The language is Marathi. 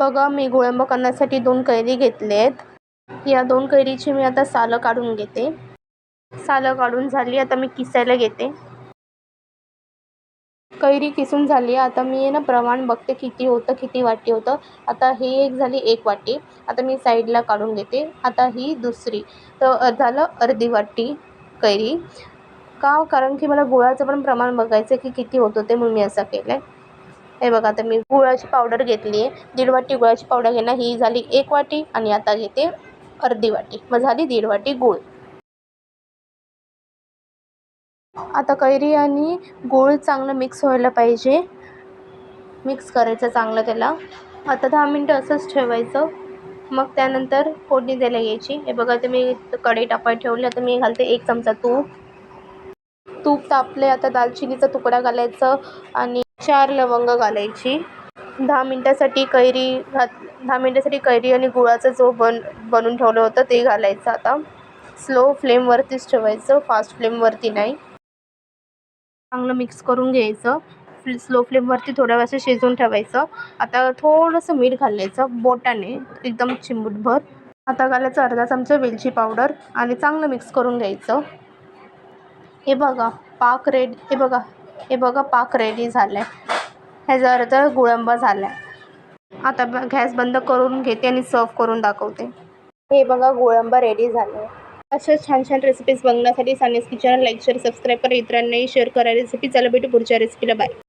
बघा, मी गुळंबा करण्यासाठी 2 कैरी घेतले आहेत. या 2 कैरीची मी आता सालं काढून घेते. सालं काढून झाली, आता मी किसायला घेते. कैरी किसून झाली. आता मी ना प्रमाण बघते किती होतं, किती वाटी होतं. आता ही एक झाली 1 वाटी. आता मी साईडला काढून घेते. आता ही दुसरी, तर झालं अर्धी वाटी कैरी. कारण की मला गुळाचं पण प्रमाण बघायचं की किती होतं ते, म्हणून मी असं केलं आहे. हे बघा, आता मी गुळाची पावडर घेतली आहे. 1.5 वाटी गुळाची पावडर घेणार. ही झाली 1 वाटी आणि आता घेते अर्धी वाटी. मग झाली 1.5 वाटी गूळ. आता कैरी आणि गूळ चांगलं मिक्स व्हायला पाहिजे. मिक्स करायचं चांगलं त्याला. आता 10 मिनटं असंच ठेवायचं. मग त्यानंतर फोडणी द्यायला घ्यायची. हे बघा, आता मी कढई तापायला ठेवली. आता मी घालते 1 चमचा तूप. तूप तापले. आता दालचिनीचा तुकडा घालायचं आणि 4 लवंग घालायची. 10 मिनटासाठी कैरी आणि गुळाचं जो बनवून ठेवलं होतं ते घालायचं. आता स्लो फ्लेमवरतीच ठेवायचं, फास्ट फ्लेमवरती नाही. चांगलं मिक्स करून घ्यायचं. स्लो फ्लेमवरती थोड्या वेळाचं शिजवून ठेवायचं. आता थोडंसं मीठ घालायचं बोटाने, एकदम चिमूटभर. आता घालायचं अर्धा चमचा वेलची पावडर आणि चांगलं मिक्स करून घ्यायचं. हे बघा पाक रेडी झाला आहे. ह्याचा अर्थ गुळंबा झाला आहे. आता गॅस बंद करून घेते आणि सर्व करून दाखवते. हे बघा, गुळंबा रेडी झाला आहे. अशा छान छान रेसिपीज बघण्यासाठी सानियाज किचनला लाईक, शेअर, सबस्क्राईब करा. इतरांनाही शेअर करा रेसिपी. चला भेटू पुढच्या रेसिपीला. बाय.